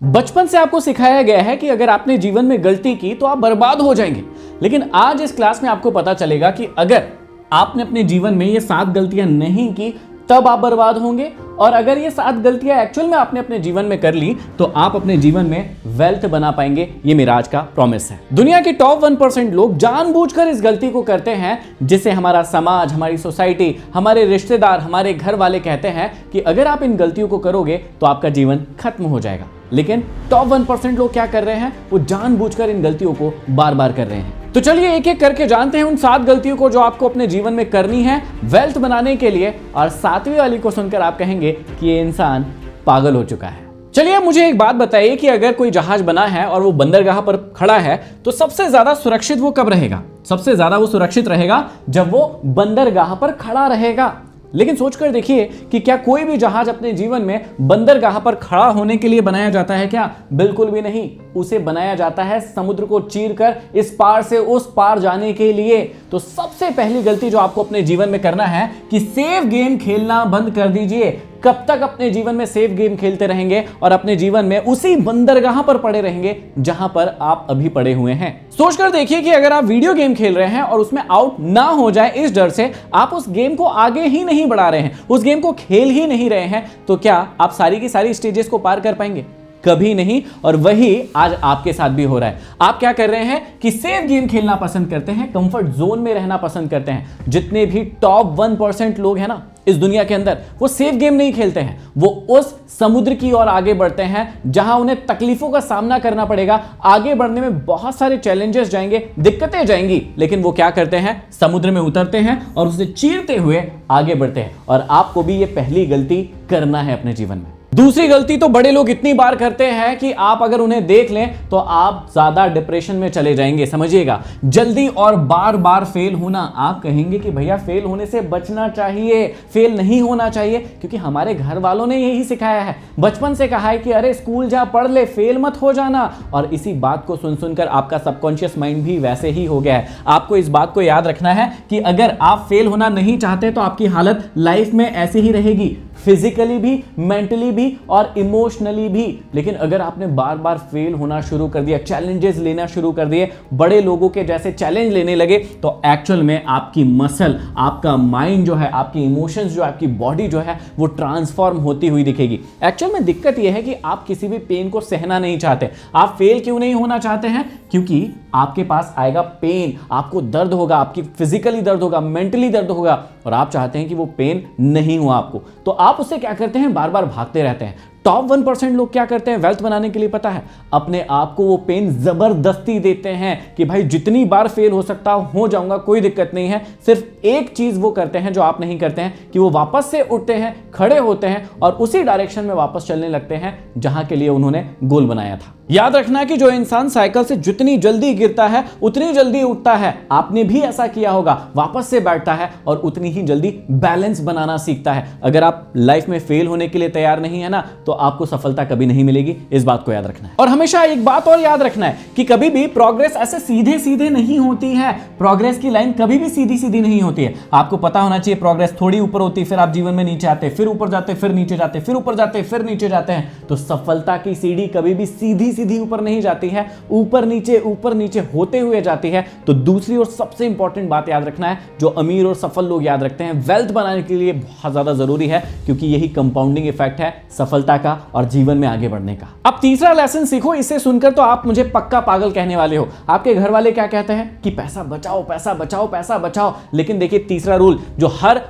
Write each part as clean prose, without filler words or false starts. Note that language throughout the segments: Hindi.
बचपन से आपको सिखाया गया है कि अगर आपने जीवन में गलती की तो आप बर्बाद हो जाएंगे। लेकिन आज इस क्लास में आपको पता चलेगा कि अगर आपने अपने जीवन में ये 7 गलतियां नहीं की तब आप बर्बाद होंगे, और अगर ये 7 गलतियां एक्चुअल में आपने अपने जीवन में कर ली तो आप अपने जीवन में वेल्थ बना पाएंगे। ये मेरा आज का प्रॉमिस है। दुनिया के टॉप 1% लोग जानबूझकर इस गलती को करते हैं, जिसे हमारा समाज, हमारी सोसाइटी, हमारे रिश्तेदार, हमारे घर वाले कहते हैं कि अगर आप इन गलतियों को करोगे तो आपका जीवन खत्म हो जाएगा। लेकिन टॉप 1% लोग क्या कर रहे हैं, वो जानबूझकर इन गलतियों को बार बार कर रहे हैं। तो चलिए एक एक करके जानते हैं उन 7 गलतियों को जो आपको अपने जीवन में करनी है वेल्थ बनाने के लिए, और 7वीं वाली को सुनकर आप कहेंगे कि ये इंसान पागल हो चुका है। चलिए अब मुझे एक बात बताइए कि अगर कोई जहाज बना है और वो बंदरगाह पर खड़ा है तो सबसे ज्यादा सुरक्षित वो कब रहेगा? सबसे ज्यादा वो सुरक्षित रहेगा जब वो बंदरगाह पर खड़ा रहेगा। लेकिन सोचकर देखिए कि क्या कोई भी जहाज अपने जीवन में बंदरगाह पर खड़ा होने के लिए बनाया जाता है क्या? बिल्कुल भी नहीं। उसे बनाया जाता है समुद्र को चीरकर इस पार से उस पार जाने के लिए। तो सबसे पहली गलती जो आपको अपने जीवन में करना है कि सेफ गेम खेलना बंद कर दीजिए। कब तक अपने जीवन में सेफ गेम खेलते रहेंगे और अपने जीवन में उसी बंदरगाह पर पड़े रहेंगे जहां पर आप अभी पड़े हुए हैं? सोचकर देखिए कि अगर आप वीडियो गेम खेल रहे हैं और उसमें आउट ना हो जाए इस डर से आप उस गेम को आगे ही नहीं बढ़ा रहे हैं, उस गेम को खेल ही नहीं रहे हैं, तो क्या आप सारी की सारी स्टेजेस को पार कर पाएंगे? कभी नहीं। और वही आज आपके साथ भी हो रहा है। आप क्या कर रहे हैं कि सेफ गेम खेलना पसंद करते हैं, कंफर्ट जोन में रहना पसंद करते हैं। जितने भी टॉप 1% लोग हैं ना इस दुनिया के अंदर, वो सेफ गेम नहीं खेलते हैं, वो उस समुद्र की ओर आगे बढ़ते हैं जहां उन्हें तकलीफों का सामना करना पड़ेगा। आगे बढ़ने में बहुत सारे चैलेंजेस जाएंगे, दिक्कतें जाएंगी, लेकिन वो क्या करते हैं, समुद्र में उतरते हैं और उसे चीरते हुए आगे बढ़ते हैं। और आपको भी ये पहली गलती करना है अपने जीवन में। दूसरी गलती तो बड़े लोग इतनी बार करते हैं कि आप अगर उन्हें देख लें तो आप ज्यादा डिप्रेशन में चले जाएंगे। समझिएगा, जल्दी और बार बार फेल होना। आप कहेंगे कि भैया फेल होने से बचना चाहिए, फेल नहीं होना चाहिए, क्योंकि हमारे घर वालों ने यही सिखाया है, बचपन से कहा है कि अरे स्कूल जा, पढ़ ले, फेल मत हो जाना। और इसी बात को सुन सुनकर आपका सबकॉन्शियस माइंड भी वैसे ही हो गया है। आपको इस बात को याद रखना है कि अगर आप फेल होना नहीं चाहते तो आपकी हालत लाइफ में ऐसी ही रहेगी, फिजिकली भी, मेंटली भी और इमोशनली भी। लेकिन अगर आपने बार बार फेल होना शुरू कर दिया, चैलेंजेस लेना शुरू कर दिए, बड़े लोगों के जैसे चैलेंज लेने लगे, तो एक्चुअल में आपकी मसल, आपका माइंड जो है, आपकी इमोशंस जो है, आपकी बॉडी जो है, वो ट्रांसफॉर्म होती हुई दिखेगी। एक्चुअल में दिक्कत यह है कि आप किसी भी पेन को सहना नहीं चाहते। आप फेल क्यों नहीं होना चाहते हैं? क्योंकि आपके पास आएगा पेन, आपको दर्द होगा, आपकी फिजिकली दर्द होगा, मेंटली दर्द होगा, और आप चाहते हैं कि वो पेन नहीं हो आपको। तो आप उससे क्या करते हैं, बार बार भागते रहते हैं। टॉप 1% लोग क्या करते हैं वेल्थ बनाने के लिए, पता है, अपने आप को वो पेन जबरदस्ती देते हैं कि भाई जितनी बार फेल हो सकता हो जाऊंगा, कोई दिक्कत नहीं है। सिर्फ एक चीज वो करते हैं जो आप नहीं करते हैं, कि वो वापस से उठते हैं, खड़े होते हैं और उसी डायरेक्शन में वापस चलने लगते हैं जहां के लिए उन्होंने गोल बनाया था। याद रखना है कि जो इंसान साइकिल से जितनी जल्दी गिरता है उतनी जल्दी उठता है। आपने भी ऐसा किया होगा, वापस से बैठता है और उतनी ही जल्दी बैलेंस बनाना सीखता है। अगर आप लाइफ में फेल होने के लिए तैयार नहीं है ना, तो आपको सफलता कभी नहीं मिलेगी। इस बात को याद रखना है। और हमेशा एक बात और याद रखना है कि कभी भी प्रोग्रेस ऐसे सीधे सीधे नहीं होती है। प्रोग्रेस की लाइन कभी भी सीधी सीधी नहीं होती है। आपको पता होना चाहिए प्रोग्रेस थोड़ी ऊपर होती है, फिर आप जीवन में नीचे आते, फिर ऊपर जाते, फिर नीचे जाते, फिर ऊपर जाते, फिर नीचे जाते हैं। तो सफलता की सीढ़ी कभी भी सीधी सीधी ऊपर नहीं जाती है, ऊपर नीचे होते हुए जाती है। तो दूसरी और सबसे इंपॉर्टेंट बात याद रखना है, जो अमीर और सफल लोग याद रखते हैं, वेल्थ बनाने के लिए बहुत ज्यादा जरूरी है, क्योंकि यही कंपाउंडिंग इफेक्ट है सफलता का और जीवन में आगे बढ़ने का। अब तीसरा लेसन सीखो। इसे सुनकर तो आप मुझे पक्का पागल कहने वाले हो। आपके घर वाले क्या कहते हैं कि पैसा बचाओ, पैसा बचाओ, पैसा बचाओ। लेकिन देखिए तीसरा रूल जो हर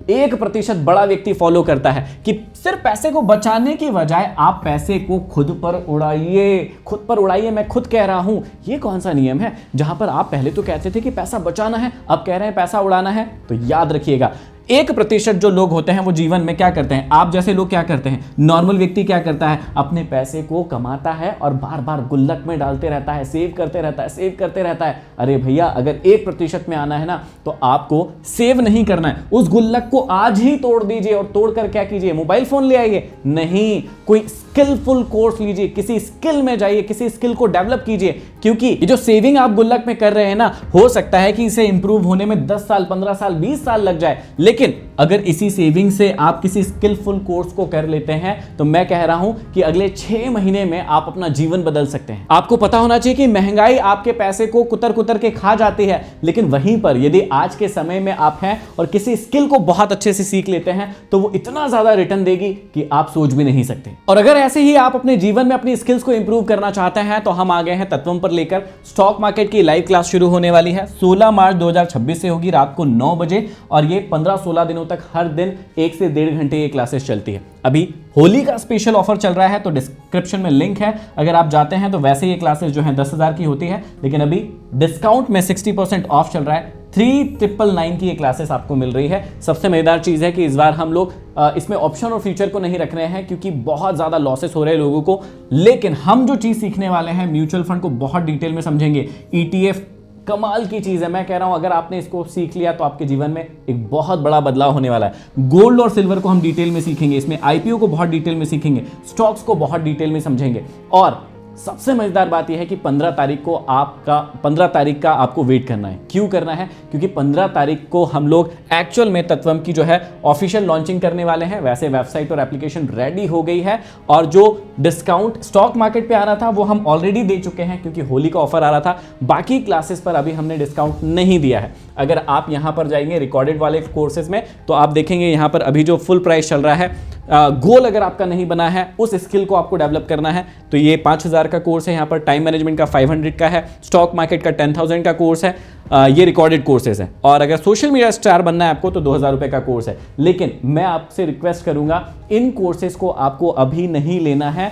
1% बड़ा व्यक्ति फॉलो करता है, कि सिर्फ पैसे को बचाने की बजाय आप पैसे को खुद पर उड़ाइए, खुद पर उड़ाइए। मैं खुद कह रहा हूं, ये कौन सा नियम है जहां पर आप पहले तो कहते थे कि पैसा बचाना है, अब कह रहे हैं पैसा उड़ाना है? तो याद रखिएगा, 1% जो लोग होते हैं वो जीवन में क्या करते हैं, आप जैसे लोग क्या करते हैं, नॉर्मल व्यक्ति क्या करता है, अपने पैसे को कमाता है और बार बार गुल्लक में डालते रहता है, सेव करते रहता है, सेव करते रहता है। अरे भैया, अगर 1% में आना है ना, तो आपको सेव नहीं करना है, उस गुल्लक को आज ही तोड़ दीजिए। और तोड़कर क्या कीजिए, मोबाइल फोन ले आइए, नहीं, कोई स्किलफुल कोर्स लीजिए, किसी स्किल में जाइए, किसी स्किल को डेवलप कीजिए। क्योंकि ये जो सेविंग आप गुल्लक में कर रहे हैं ना, हो सकता है कि इसे इंप्रूव होने में 10 साल, 15 साल, 20 साल लग जाए, लेकिन अगर इसी सेविंग से आप किसी स्किलफुल कोर्स को कर लेते हैं तो मैं कह रहा हूं कि अगले 6 महीने में आप अपना जीवन बदल सकते हैं। आपको पता होना चाहिए कि महंगाई आपके पैसे को कुतर कुतर के खा जाती है, लेकिन वहीं पर यदि आज के समय में आप हैं और किसी स्किल को बहुत अच्छे से सीख लेते हैं तो वो इतना ज्यादा रिटर्न देगी कि आप सोच भी नहीं सकते। और अगर ऐसे ही आप अपने जीवन में अपनी स्किल्स को इंप्रूव करना चाहते हैं तो हम आ गए हैं तत्वम पर लेकर। स्टॉक मार्केट की लाइव क्लास शुरू होने वाली है, 16 मार्च 2026 से होगी रात को 9 बजे, और ये 15-16 दिनों तक हर दिन 1 से 1.5 घंटे ये क्लासेस चलती है। अभी होली का स्पेशल ऑफर चल रहा है तो डिस्क्रिप्शन में लिंक है, अगर आप जाते हैं तो वैसे ये क्लासेस जो है 10,000 की होती है, लेकिन अभी डिस्काउंट में 60% ऑफ चल रहा है। 3,999 की ये क्लासेस आपको मिल रही है। सबसे मजेदार चीज है कि इस बार हम लोग इसमें ऑप्शन और फीचर को नहीं रख रहे हैं क्योंकि बहुत ज्यादा लॉसेस हो रहे हैं लोगों को, लेकिन हम जो चीज सीखने वाले हैं म्यूचुअल फंड को बहुत डिटेल में समझेंगे। ETF कमाल की चीज है, मैं कह रहा हूं अगर आपने इसको सीख लिया तो आपके जीवन में एक बहुत बड़ा बदलाव होने वाला है। गोल्ड और सिल्वर को हम डिटेल में सीखेंगे, इसमें IPO को बहुत डिटेल में सीखेंगे, स्टॉक्स को बहुत डिटेल में समझेंगे। और सबसे मजेदार बात यह है कि 15 तारीख का आपको वेट करना है। क्यों करना है? क्योंकि 15 तारीख को हम लोग एक्चुअल में तत्वम की जो है ऑफिशियल लॉन्चिंग करने वाले हैं। वैसे वेबसाइट और एप्लीकेशन रेडी हो गई है, और जो डिस्काउंट स्टॉक मार्केट पे आ रहा था वो हम ऑलरेडी दे चुके हैं क्योंकि होली का ऑफर आ रहा था। बाकी क्लासेस पर अभी हमने डिस्काउंट नहीं दिया है। अगर आप यहां पर जाएंगे रिकॉर्डेड वाले कोर्सेज में तो आप देखेंगे यहां पर अभी जो फुल प्राइस चल रहा है, गोल अगर आपका नहीं बना है, उस स्किल को आपको डेवलप करना है तो ये 5,000 का कोर्स है। यहाँ पर टाइम मैनेजमेंट का 500 का है, स्टॉक मार्केट का 10,000 का कोर्स है। ये रिकॉर्डेड कोर्सेज है। और अगर सोशल मीडिया स्टार बनना है आपको तो 2,000 रुपए का कोर्स है। लेकिन मैं आपसे रिक्वेस्ट करूंगा इन कोर्सेज को आपको अभी नहीं लेना है।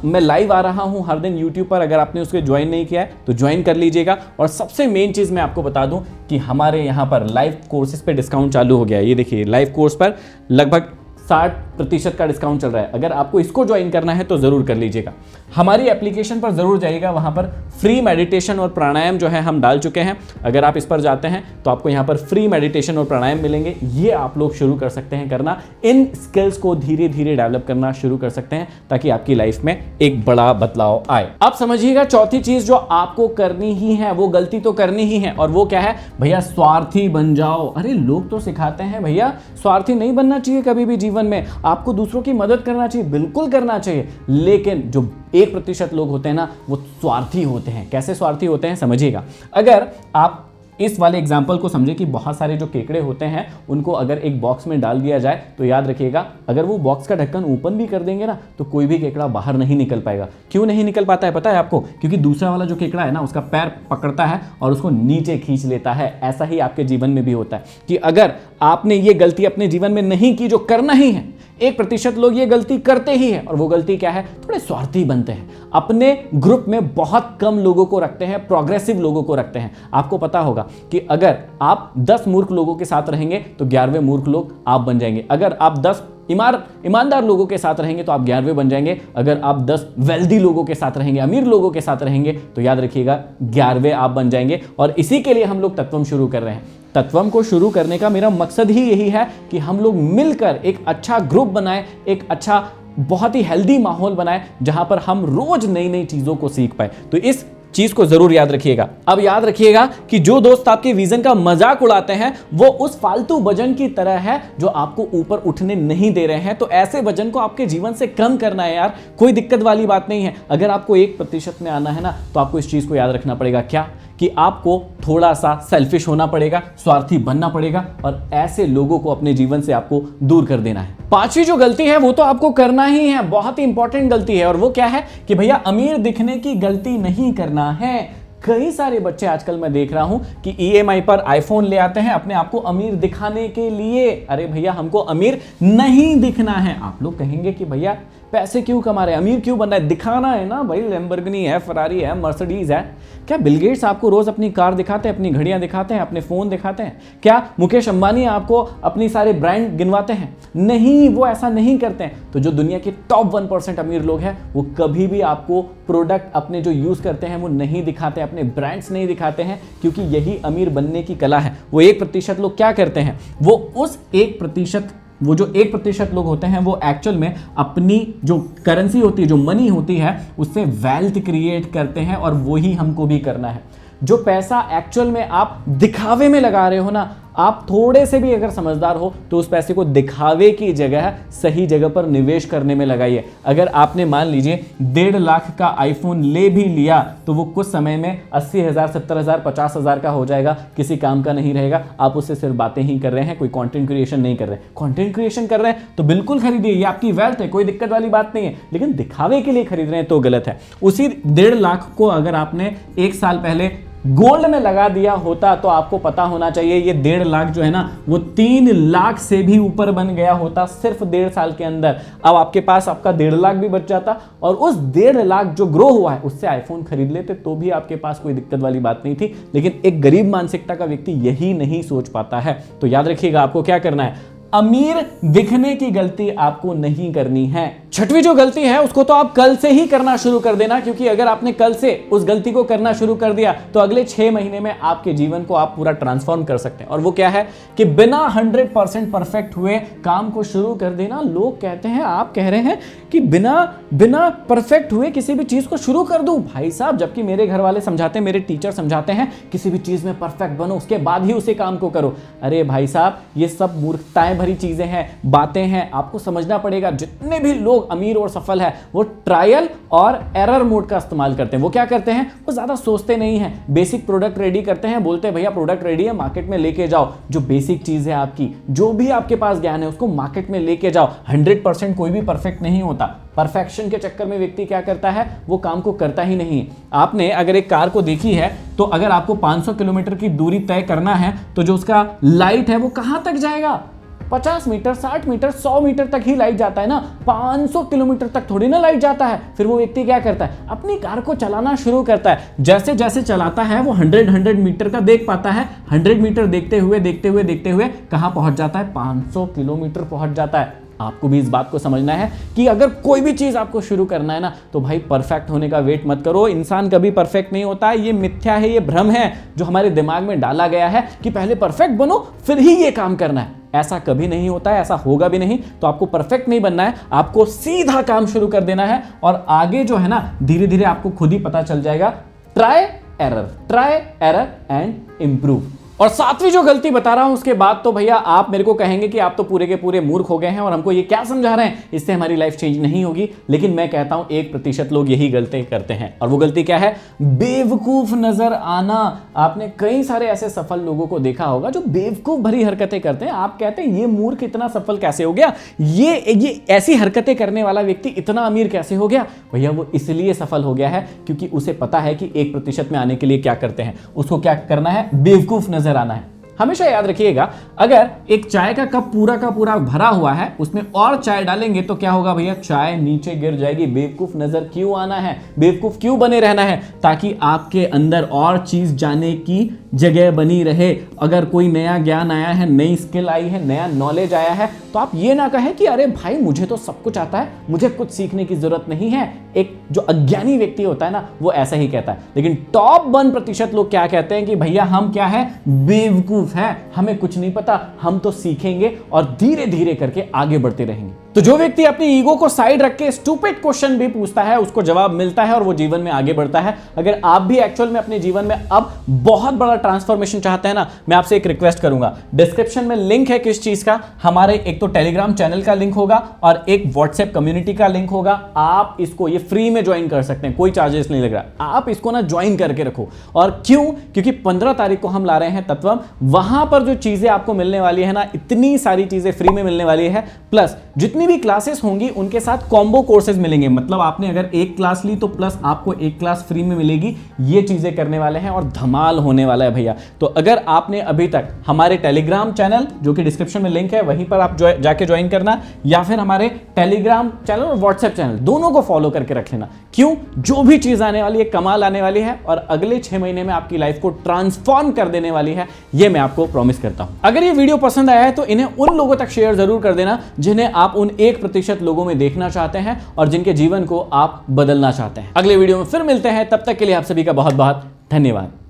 मैं लाइव आ रहा हूं हर दिन यूट्यूब पर, अगर आपने उसको ज्वाइन नहीं किया है तो ज्वाइन कर लीजिएगा। और सबसे मेन चीज मैं आपको बता दूं कि हमारे यहां पर लाइव कोर्सेज पे डिस्काउंट चालू हो गया है। ये देखिए लाइव कोर्स पर लगभग 60% का डिस्काउंट चल रहा है। अगर आपको इसको ज्वाइन करना है तो जरूर कर लीजिएगा। हमारी एप्लीकेशन पर जरूर जाइएगा, वहां पर फ्री मेडिटेशन और प्राणायाम जो है हम डाल चुके हैं। अगर आप इस पर जाते हैं तो आपको यहां पर फ्री मेडिटेशन और प्राणायाम मिलेंगे। ये आप लोग शुरू कर सकते हैं करना, इन स्किल्स को धीरे धीरे डेवलप करना शुरू कर सकते हैं ताकि आपकी लाइफ में एक बड़ा बदलाव आए। अब समझिएगा चौथी चीज जो आपको करनी ही है, वो गलती तो करनी ही है, और वो क्या है भैया? स्वार्थी बन जाओ। अरे लोग तो सिखाते हैं भैया स्वार्थी नहीं बनना चाहिए कभी भी जीवन में, आपको दूसरों की मदद करना चाहिए, बिल्कुल करना चाहिए। लेकिन जो 1% लोग होते हैं ना वो स्वार्थी होते हैं। कैसे स्वार्थी होते हैं समझिएगा। अगर आप इस वाले एग्जाम्पल को समझे कि बहुत सारे जो केकड़े होते हैं उनको अगर एक बॉक्स में डाल दिया जाए तो याद रखिएगा अगर वो बॉक्स का ढक्कन ओपन भी कर देंगे ना तो कोई भी केकड़ा बाहर नहीं निकल पाएगा। क्यों नहीं निकल पाता है पता है आपको? क्योंकि दूसरा वाला जो केकड़ा है ना उसका पैर पकड़ता है और उसको नीचे खींच लेता है। ऐसा ही आपके जीवन में भी होता है कि अगर आपने ये गलती अपने जीवन में नहीं की जो करना ही है, 1% लोग ये गलती करते ही हैं, और वो गलती क्या है? थोड़े स्वार्थी बनते हैं। अपने ग्रुप में बहुत कम लोगों को रखते हैं, प्रोग्रेसिव लोगों को रखते हैं। आपको पता होगा कि अगर आप 10 मूर्ख लोगों के साथ रहेंगे तो 11वें मूर्ख लोग आप बन जाएंगे। अगर आप 10 ईमानदार लोगों के साथ रहेंगे तो आप 11वें बन जाएंगे। अगर आप 10 वेल्दी लोगों के साथ रहेंगे, अमीर लोगों के साथ रहेंगे तो याद रखिएगा 11वें आप बन जाएंगे। और इसी के लिए हम लोग तत्वम शुरू कर रहे हैं। तत्वम को शुरू करने का मेरा मकसद ही यही है कि हम लोग मिलकर एक अच्छा ग्रुप बनाएं, एक अच्छा बहुत ही हेल्दी माहौल बनाएं जहां पर हम रोज नई नई चीजों को सीख पाए। तो इस चीज को जरूर याद रखिएगा। अब याद रखिएगा कि जो दोस्त आपके विजन का मजाक उड़ाते हैं वो उस फालतू वजन की तरह है जो आपको ऊपर उठने नहीं दे रहे हैं। तो ऐसे वजन को आपके जीवन से कम करना है यार, कोई दिक्कत वाली बात नहीं है। अगर आपको 1% में आना है ना तो आपको इस चीज को याद रखना पड़ेगा क्या कि आपको थोड़ा सा सेल्फिश होना पड़ेगा, स्वार्थी बनना पड़ेगा, और ऐसे लोगों को अपने जीवन से आपको दूर कर देना है। 5वीं जो गलती है वो तो आपको करना ही है, बहुत ही इंपॉर्टेंट गलती है, और वो क्या है कि भैया अमीर दिखने की गलती नहीं करना है। कई सारे बच्चे आजकल मैं देख रहा हूं कि EMI पर आईफोन ले आते हैं अपने आप को अमीर दिखाने के लिए। अरे भैया हमको अमीर नहीं दिखना है। आप लोग कहेंगे कि भैया पैसे क्यों कमा रहे हैं, अमीर क्यों बनना है? दिखाना है ना भाई, लैम्बोर्गिनी है, फरारी है, मर्सिडीज है। क्या बिल गेट्स आपको रोज अपनी कार दिखाते हैं, अपनी घड़ियां दिखाते हैं, अपने फोन दिखाते हैं? क्या मुकेश अंबानी आपको अपनी सारे ब्रांड गिनवाते हैं? नहीं, वो ऐसा नहीं करते हैं। तो जो दुनिया के टॉप 1% अमीर लोग हैं वो कभी भी आपको प्रोडक्ट अपने जो यूज करते हैं वो नहीं दिखाते, अपने ब्रांड्स नहीं दिखाते हैं, क्योंकि यही अमीर बनने की कला है। वो 1% लोग क्या करते हैं, वो उस 1% लोग होते हैं वो एक्चुअल में अपनी जो करेंसी होती है, जो मनी होती है, उससे वेल्थ क्रिएट करते हैं, और वही हमको भी करना है। जो पैसा एक्चुअल में आप दिखावे में लगा रहे हो ना, आप थोड़े से भी अगर समझदार हो तो उस पैसे को दिखावे की जगह सही जगह पर निवेश करने में लगाइए। अगर आपने मान लीजिए 1.5 लाख का आईफोन ले भी लिया तो वो कुछ समय में 80,000, 70,000, 50,000 का हो जाएगा, किसी काम का नहीं रहेगा। आप उससे सिर्फ बातें ही कर रहे हैं, कोई कंटेंट क्रिएशन नहीं कर रहे। कंटेंट क्रिएशन कर रहे हैं तो बिल्कुल खरीदिए, ये आपकी वेल्थ है, कोई दिक्कत वाली बात नहीं है, लेकिन दिखावे के लिए खरीद रहे हैं तो गलत है। उसी 1.5 लाख को अगर आपने 1 साल पहले गोल्ड में लगा दिया होता तो आपको पता होना चाहिए ये 1.5 लाख जो है ना वो 3 लाख से भी ऊपर बन गया होता सिर्फ 1.5 साल के अंदर। अब आपके पास आपका 1.5 लाख भी बच जाता और उस 1.5 लाख जो ग्रो हुआ है उससे आईफोन खरीद लेते तो भी आपके पास कोई दिक्कत वाली बात नहीं थी। लेकिन एक गरीब मानसिकता का व्यक्ति यही नहीं सोच पाता है। तो याद रखिएगा आपको क्या करना है, अमीर दिखने की गलती आपको नहीं करनी है। छठवीं जो गलती है उसको तो आप कल से ही करना शुरू कर देना, क्योंकि अगर आपने कल से उस गलती को करना शुरू कर दिया तो अगले 6 महीने में आपके जीवन को आप पूरा ट्रांसफॉर्म कर सकते हैं। और वो क्या है कि बिना 100% परफेक्ट हुए काम को शुरू कर देना। लोग कहते हैं, आप कह रहे हैं कि बिना परफेक्ट हुए किसी भी चीज को शुरू कर दूं। भाई साहब, जबकि मेरे घर वाले समझाते हैं, मेरे टीचर समझाते हैं किसी भी चीज में परफेक्ट बनो, उसके बाद ही उसे काम को करो। अरे भाई साहब, ये सब मूर्खताएं भरी चीजें हैं, बातें हैं, आपको समझना पड़ेगा। जितने भी लोग अमीर और सफल है वो ट्रायल और एरर मोड का इस्तेमाल करते हैं। वो क्या करते हैं, वो ज्यादा सोचते नहीं हैं, बेसिक प्रोडक्ट रेडी करते हैं, बोलते हैं भैया प्रोडक्ट रेडी है, मार्केट में लेके जाओ। जो बेसिक चीज है आपकी, जो भी आपके पास ज्ञान है उसको मार्केट में लेके जाओ। 100% कोई भी परफेक्ट नहीं होता। परफेक्शन के चक्कर में व्यक्ति क्या करता है, वो काम को करता ही नहीं। आपने अगर एक कार को देखी है तो अगर आपको 500 किलोमीटर की दूरी तय करना है तो जो उसका लाइट है वो कहां तक जाएगा, 50 मीटर, 60 मीटर, 100 मीटर तक ही लाइट जाता है ना, 500 किलोमीटर तक थोड़ी ना लाइट जाता है। फिर वो व्यक्ति क्या करता है, अपनी कार को चलाना शुरू करता है। जैसे जैसे चलाता है वो 100 मीटर का देख पाता है। 100 मीटर देखते हुए कहां पहुंच जाता है, 500 किलोमीटर पहुंच जाता है। आपको भी इस बात को समझना है कि अगर कोई भी चीज आपको शुरू करना है ना तो भाई परफेक्ट होने का वेट मत करो। इंसान कभी परफेक्ट नहीं होता है, ये मिथ्या है, ये भ्रम है जो हमारे दिमाग में डाला गया है कि पहले परफेक्ट बनो फिर ही ये काम करना है। ऐसा कभी नहीं होता है, ऐसा होगा भी नहीं। तो आपको परफेक्ट नहीं बनना है, आपको सीधा काम शुरू कर देना है और आगे जो है ना धीरे धीरे आपको खुद ही पता चल जाएगा। Try error and improve. और 7वीं जो गलती बता रहा हूं उसके बाद तो भैया आप मेरे को कहेंगे कि आप तो पूरे के पूरे मूर्ख हो गए हैं और हमको ये क्या समझा रहे हैं, इससे हमारी लाइफ चेंज नहीं होगी। लेकिन मैं कहता हूं 1% लोग यही गलती करते हैं। और वो गलती क्या है, बेवकूफ नजर आना। आपने कई सारे ऐसे सफल लोगों को देखा होगा जो बेवकूफ भरी हरकतें करते हैं। आप कहते हैं ये मूर्ख इतना सफल कैसे हो गया, ये ऐसी हरकतें करने वाला व्यक्ति इतना अमीर कैसे हो गया। भैया वो इसलिए सफल हो गया है क्योंकि उसे पता है कि 1% में आने के लिए क्या करते हैं, उसको क्या करना है, बेवकूफ नजर आना है। हमेशा याद रखिएगा, अगर एक चाय का कप पूरा का पूरा भरा हुआ है उसमें और चाय डालेंगे तो क्या होगा भैया, चाय नीचे गिर जाएगी। बेवकूफ नजर क्यों आना है, बेवकूफ क्यों बने रहना है, ताकि आपके अंदर और चीज जाने की जगह बनी रहे। अगर कोई नया ज्ञान आया है, नई स्किल आई है, नया नॉलेज आया है तो आप ये ना कहें कि अरे भाई मुझे तो सब कुछ आता है, मुझे कुछ सीखने की जरूरत नहीं है। एक जो अज्ञानी व्यक्ति होता है ना वो ऐसा ही कहता है। लेकिन टॉप 1% लोग क्या कहते हैं कि भैया हम क्या है, बेवकूफ है, हमें कुछ नहीं पता, हम तो सीखेंगे और धीरे धीरे करके आगे बढ़ते रहेंगे। तो जो व्यक्ति अपनी ईगो को साइड रख के स्टूपिड क्वेश्चन भी पूछता है उसको जवाब मिलता है और वो जीवन में आगे बढ़ता है। अगर आप भी एक्चुअल में अपने जीवन में अब बहुत बड़ा ट्रांसफॉर्मेशन चाहते हैं ना, मैं आपसे एक रिक्वेस्ट करूंगा, डिस्क्रिप्शन में लिंक है किस चीज का, हमारे एक तो टेलीग्राम चैनल का लिंक होगा और एक व्हाट्सएप कम्युनिटी का लिंक होगा। आप इसको ये फ्री में ज्वाइन कर सकते हैं, कोई चार्जेस नहीं लग रहा। आप इसको ना ज्वाइन करके रखो। और क्यों, क्योंकि 15 तारीख को हम ला रहे हैं तत्वम। वहां पर जो चीजें आपको मिलने वाली है ना, इतनी सारी चीजें फ्री में मिलने वाली है, प्लस जितनी भी क्लासेस होंगी उनके साथ कॉम्बो कोर्सेज मिलेंगे। मतलब आपने अगर एक क्लास ली तो प्लस आपको एक क्लास फ्री में मिलेगी। ये चीजें करने वाले हैं और धमाल होने वाला है भैया। तो अगर आपने अभी तक हमारे टेलीग्राम चैनल, जो कि डिस्क्रिप्शन में लिंक है, वहीं पर आप जाके ज्वाइन करना, या फिर हमारे टेलीग्राम चैनल और व्हाट्सएप चैनल दोनों को फॉलो करके रख लेना। क्यों, जो भी चीज आने वाली है कमाल आने वाली है और अगले 6 महीने में आपकी लाइफ को ट्रांसफॉर्म कर देने वाली है, ये मैं आपको प्रॉमिस करता हूं। अगर ये वीडियो पसंद आया है तो इन्हें उन लोगों तक शेयर जरूर कर देना जिन्हें आप उन 1% लोगों में देखना चाहते हैं और जिनके जीवन को आप बदलना चाहते हैं। अगले वीडियो में फिर मिलते हैं, तब तक के लिए आप सभी का बहुत बहुत धन्यवाद।